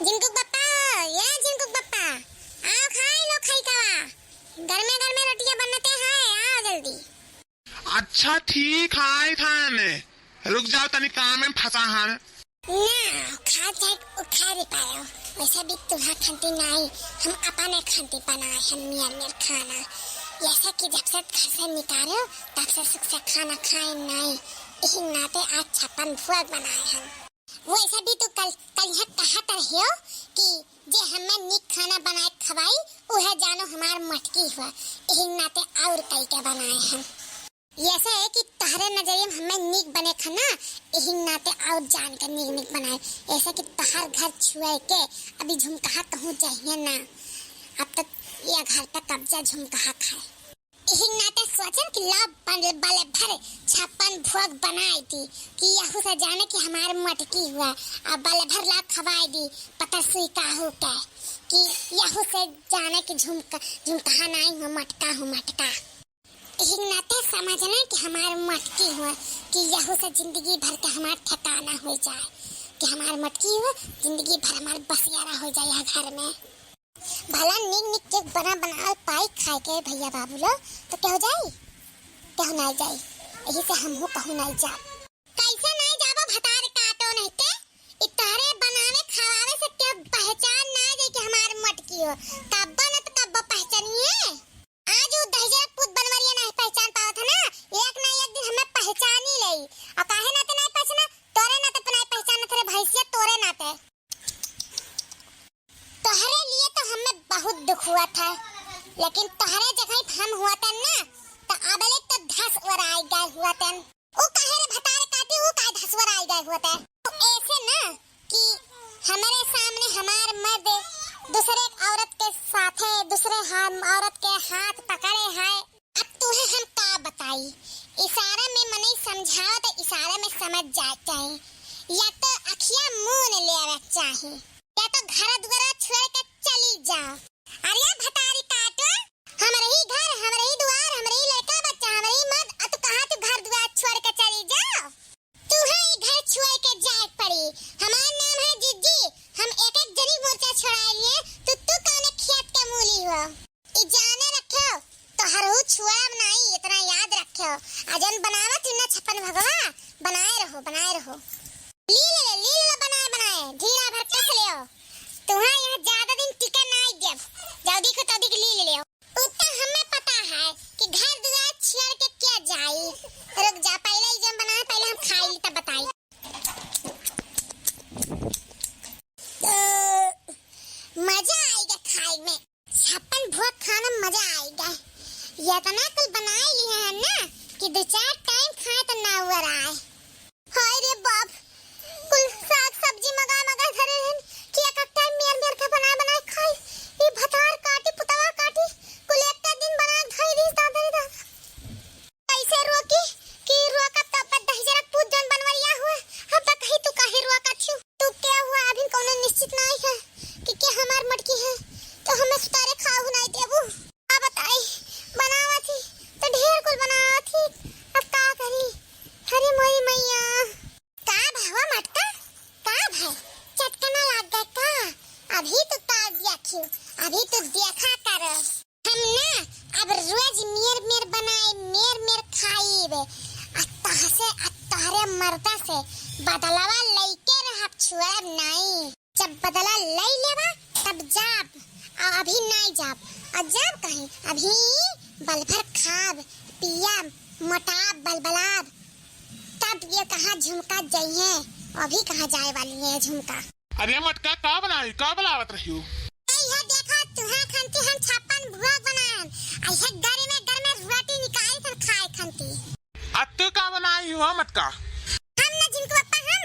जिनको पप्पा, ये जिनको पप्पा, आओ खाई लो खाई कवा। घर में रोटियां बनते हैं, आओ जल्दी। अच्छा ठीक है थाने रुक जाओ तनी काम में फंसा हन ना खा जाए खा भी पायो वैसे भी तुम्हारा खाती नहीं, हम अपने खाती बनाए हम मियाँ खाना। जैसा कि जब से घर से निकालो तब से सुख से खाना खाए नहीं, इसी नाते आज छप्पन भोग बनाए हम। वैसे भी तो कल यहाँ कहा रही हो कि जे हमें निक खाना बनाए खवाई उहे जानो हमार मटकी हुआ, इसी नाते और कई के बनाए हम। ऐसा है कि तहरे नजरिए में हमें निक बने खाना, इसी नाते और जान कर निक बनाए। ऐसा कि तहर घर छुए के अभी झुमका कहूँ चाहिए ना, अब तक ये घर पर कब्जा झुमका खाए। इसी नाते सोचन कि लाभ बाले भर छप्पन भोग बनाई थी कि यहू से जाने कि हमारे मटकी हुआ, अब बाले भर लाभ खवाई दी पता सुई काहू के कि यहू से जाने कि झुमका नहीं हुआ मटका हूँ मटका। इसी नाते समझना कि हमारे मटकी हुआ कि यहू से जिंदगी भर का हमारा ठिकाना हो जाए, कि हमारे मटकी हुआ जिंदगी भर हमारे बसियारा हो जाए घर में। भला निक केक बना पाई खाए के भैया बाबू लोग तो क्या हो जाए, क्या नहीं जाए। यही से हम कहूँ नहीं जा कैसे नहीं जाबो भतार काटो नहीं के इतरे बनावे खवावे से क्या पहचान ना जाए कि हमारे मटकी हो। कब्बा न तो कब्बा पहचानिए, आज वो दहजर पुत बनवरिया नहीं पहचान पाओ था ना, एक ना एक दिन हमें पहचान ही लई। और काहे ना तो नहीं पहचाना, तोरे ना तो नहीं पहचान तेरे भैंसिया तोरे नाते। तोहरे लिए तो हमें बहुत दुख हुआ था, लेकिन तोहरे जगह हम हुआ था ना तो अबले तो धस और आई गए हुआ था। ओ काहे रे भतारे काटी वो काहे धस और आई गए हुआ था। तो ऐसे ना कि हमारे सामने हमार मर्द दूसरे औरत के साथ है, दूसरे हम औरत के हाथ पकड़े हैं। अब तुहे हम का बताई, इशारा में मने समझाओ तो इशारे में समझ जाते हैं, या तो अखियां मुंह ले आवे चाहिए या तो घर द्वार छोड़ के चली जाओ। अरे भतारी काटो, हमारे ही घर हमारे ही द्वार हमारे ही लड़का बच्चा हमारे ही मर्द, अब तो कहाँ तू घर द्वार छोड़ के चली जाओ। तू है घर छोड़ के जाए पड़ी। हमारा नाम है जिज्जी, हम एक एक जनी मोर्चा छुड़ा लिए, तू कौन खेत के मूली हो। ई जाने रखो तो हर हु छुआ नहीं, इतना याद रखो। अजन बनावा तू ना छप्पन भगवा बनाए रहो लीले बनाए धीरा भर कस लियो। तुम्हारा यहाँ ज्यादा दिन टिका नहीं जब जल्दी को तौदी ली ले उतना हमें पता है कि घर दुआर छेड़ के क्या जाई। रुक जा पहले जब बनाए पहले हम खाई तब बताई। मजा आएगा खाई में, छप्पन भोग खाना मजा आएगा। ये तो ना कल बनाए लिए हैं ना कि दो चार टाइम खाए तो ना हुआ रहा है। हाय रे बाप, कुल साग सब्जी मगा धरे हैं कि एक टाइम मेर के बना खाई। ये भतार काटी पुतवा काटी कुल एक दिन बना खाई दी दादा कैसे रोकी कि रोका तब पर दहजरा पूत जन बनवरिया हुआ। अब तक कहीं तू काहे रोका छु, तू क्या हुआ अभी कोनो निश्चित नहीं है कि क्या हमार मटकी है तो हमें सुतारे खाऊ नहीं देबू। अब बताई बनावा थी तो ढेर कुल बनावा थी, अब का करी। अरे मोई मैया का भावा मटका का भाई चटकना लग गया का, अभी तो काट दिया क्यों, अभी तो देखा कर। हम ना अब रोज मेर बनाए मेर खाईबे तहरे मर्दा से बदलावा लइके रहब छुएब नहीं। जब बदला लई लेबा तब जाब, अभी नहीं जाब। और जाब कहीं अभी बलभर खाब पियाब मोटाब बलबलाब, तब ये कहाँ झुमका जाइए, अभी कहाँ जाए वाली है झुमका। अरे मटका का बनाई का बनावत रही हो। ये देखो तुहा खंती हम छप्पन भोग बनान, ऐसे घर में रोटी निकाल कर खाए खंती। अत्ते का बनाई हो मटका। हम ना जिनको पापा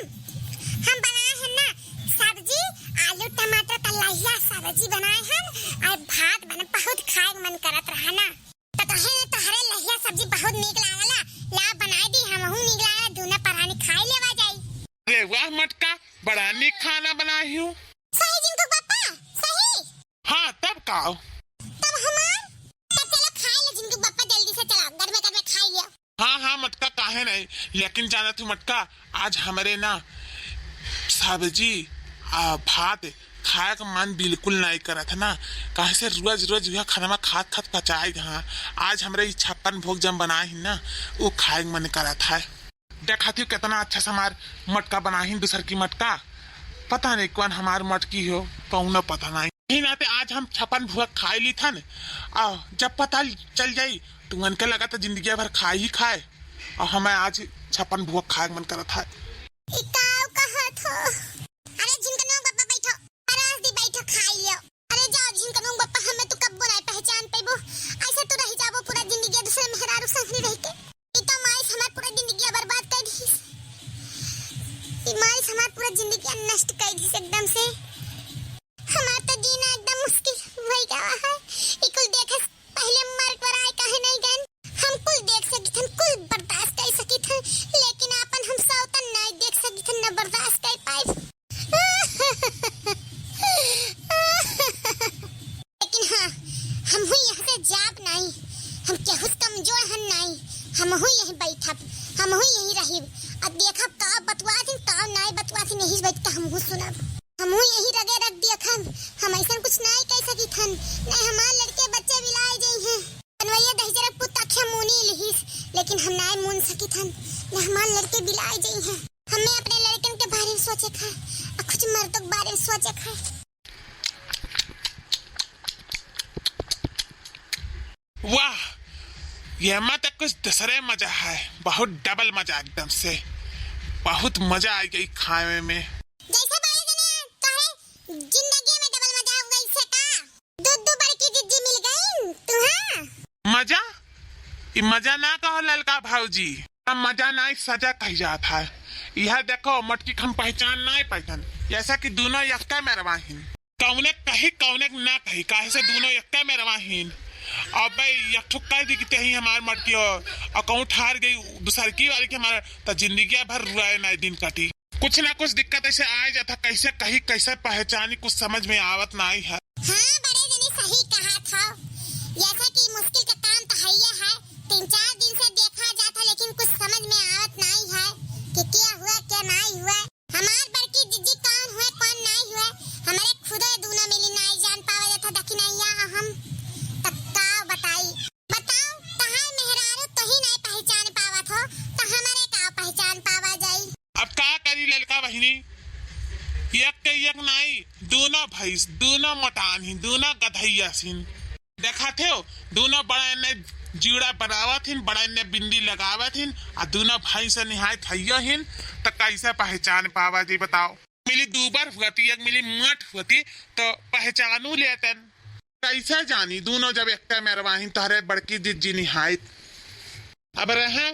हम बनाए हैं ना सब्जी आलू टमाटर का लहिया सब्जी बनाए हैं और भात बना बहुत खाए मन करत रहा ना तो कहे ना तहरे लहिया सब्जी बहुत नीक लागला ला बनाई दी हमहू नीक लागला दूना परानी खाई लेवा जाई। अरे वाह मटका बड़ा नीक खाना बनाई हो। सही जिनको पापा सही। हाँ तब का तब हमार तब चलो खाई ले जिनको पापा जल्दी से चला घर में खाई लियो। हाँ मटका काहे नहीं, लेकिन जाना तू मटका आज हमारे ना सब्जी भात खाए का मन बिल्कुल नहीं करा था ना, कहे से रोज रोज यह खाना खात खात पचाए। हाँ, आज हमारे 56 भोग जम बनाए ही ना, वो खाए का मन करा था। देखा थी कितना अच्छा सा हमार मटका बनाही, दूसर की मटका पता नहीं कौन हमार मटकी हो, कहूँ पता नहीं नाते आज हम 56 भोग खाए ली था न। जब पता चल जाई तो मन के लगा था जिंदगी भर खाए ही खाए, और हमें आज 56 भोग खाए मन करा था। नष्ट कर दी एकदम से। हमार तो जीना एकदम मुश्किल हो गया है। इकुल देखे पहले मर कर आए कहे नहीं गन, हम कुल देख सकी थन, कुल बर्दाश्त कर सकी थन, लेकिन अपन हम सौतन नहीं देख सकी थन, न बर्दाश्त कर पाए। लेकिन हाँ, हम हुई यहाँ से जाप नहीं, हम केहू कमजोर हन नहीं, हम हुई यहीं बैठब, हम हुई यहीं रही। अब देखब का बतवा थी का नहीं बतवा थी, नहीं बैठ के हम सुनब, हम यही रगे रख दिया खन। हम ऐसा कुछ नहीं कह सकी थन, नहीं हमार लड़के बच्चे मिलाए गई हैं, बनवैया दहजरा पुता खे मुनी लिहिस, लेकिन हम नहीं मुन सकी थन, नहीं हमार लड़के मिलाए गई हैं। हमें अपने लड़कन के बारे में सोचे खा, और कुछ मर्दों के बारे में सोचे खा। वाह, ये मत कुछ दूसरे मजा है, बहुत डबल मजा, एकदम से बहुत मजा आई गई खाने में। जैसे बारे जने कहे जिंदगी में डबल मजा हो गई से का, दूध बड़की जिज्जी मिल गई तुहा। मजा? ये मजा ना कहो ललका भाऊजी, मजा नहीं सजा कही जाता है। यह देखो मटकी हम पहचान नहीं पहचान, जैसा कि दोनों यक्का में रवाहीन, कौने कही कौने ना कही, काहे से दोनों यक्का में रवाहीन। अब यठुक कह दी कि ही हमार मटकी हो, अकाउंट हार गई दूसर की वाली के हमारा तो जिंदगी भर रुआए नहीं दिन कटी। कुछ ना कुछ दिक्कत ऐसे आ जाता, कैसे कही कैसे पहचानी कुछ समझ में आवत नहीं है। हाँ, बड़े जनी सही कहा था, जैसा कि मुश्किल का काम तो है, 3-4 दिन से देखा जाता, लेकिन कुछ समझ में आवत नहीं है कि क्या हुआ क्या नहीं हुआ। हमार बड़की जिज्जी कौन हुए कौन नहीं हुए, हमारे खुद दोनों मिली नहीं जान पावा जाता, दखी नहीं या हम बताओ कहाँ मेहरारू तो ही नहीं पहचान पावा थो, तो हमारे का पहचान पावा जाई। अब का करी ललका बहिनी, एक के एक नहीं, दोनों भैंस, दोनों मटान ही, दोनों गधैया सिन। देखा थे दोनों बड़े ने जीड़ा बनावत हिन, बड़े ने बिंदी लगावत हिन, और दोनों भैंस निहाय थैया हिन, तो कैसे पहचान पावा जी बताओ। मिली दूबर हुआती, एक मिली मठ हुआती, तो पहचानू लेतन, कैसे जानी दोनों जब एक में रवाही तोहरे बड़की जिज्जी निहायत। अब रहे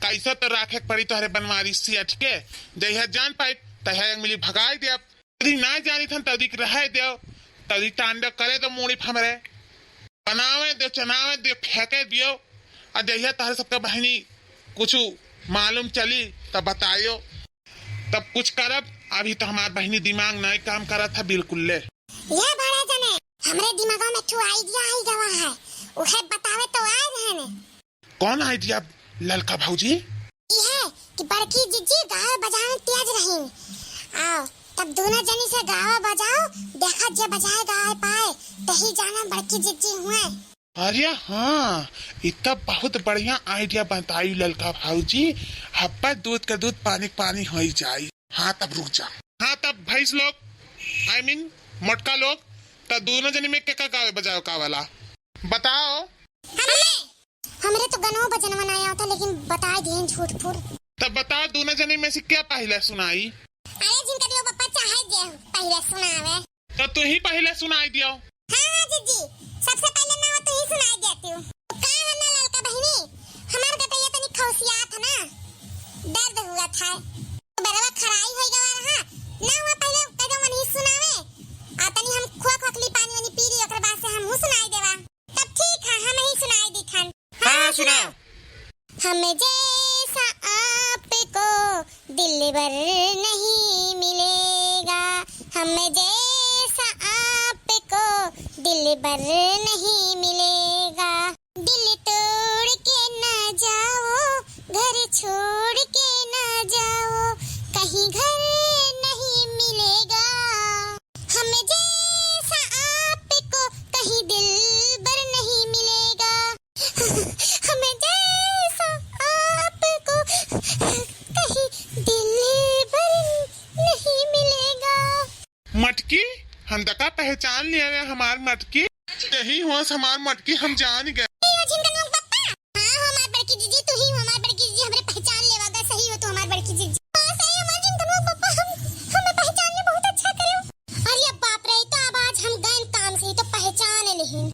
कैसे तो राखे पड़ी तोहरे बनवारी सेठ के, जहिया जान पाई तहिया मिली भगाई दे, तभी ना जानी थन तभी रहे दे, तभी तांडव करे तो मूड़ी फमरे, बनावे दे चनावे दे फेंके दियो, और जहिया तोहरे सबके बहनी कुछ मालूम चली तब बताइयो, तब कुछ करब। अभी तो हमार बहनी दिमाग नहीं काम करा था बिल्कुल ले। ये बड़े जने हमरे दिमाग में तो आइडिया आई गवा है, उसे बतावे तो आए रहे ने। कौन आइडिया ललका भाऊजी? ये कि बड़की जिज्जी गाँव बजाने तेज रही, आओ तब दोनों जनी से गाँव बजाओ, देखा जे बजाए गाय पाए तही जाना बड़की जिज्जी हुए। अरे हाँ, इतना बहुत बढ़िया आइडिया बताई ललका भाऊजी, हब्बा दूध का दूध पानी पानी हो ही जाए। हाँ तब रुक जा, हाँ तब भैंस लोग I mean मटका लोग, तो दोनों जनी में क्या गावे बजाओ का वाला बताओ। हमरे तो गनो बजन बनाया था, लेकिन बता दिए झूठ फूट। तब बताओ दोनों जनी में से क्या पहले सुनाई? अरे जिनका दियो पापा चाहे जे पहले सुनावे, तो तू ही पहले सुनाई दियो। हाँ जिज्जी, सबसे पहले मैं तू ही सुनाई देती हूँ। का है ना ललका बहिनी, हमार गटैया तनी खौसिया था ना, दर्द हुआ था, तो बरवा खराई हो गया रहा ना, हुआ पहले कदम नहीं सुनावे, आ तनी हम खोखली पानी वानी पी ली, ओकर बाद से हम सुनाई देवा, तब ठीक है हम ही सुनाई दिखन। हाँ सुनाओ। हमें जैसा आपको दिलबर नहीं मिलेगा, हमें जैसा आपको दिलबर नहीं मिलेगा, दिल तोड़ के न जाओ, घर छोड़ के न जाओ, कहीं घर नहीं मिलेगा खंडका पहचान लिया रे हमार मटकी। यही हुआ हमार मटकी, हम जान गए। झिनकनुआ पप्पा, हाँ हो हमार बड़की जीजी, तू ही हो हमार बड़की जीजी, हमरे पहचान लेवा दा, सही हो तू हमार बड़की जीजी। हाँ सही हमार झिनकनुआ पप्पा, हमें पहचान ले बहुत अच्छा करे हो। अरे बाप रे, तो अब आज हम गए काम से ही तो पहचान लेहिन।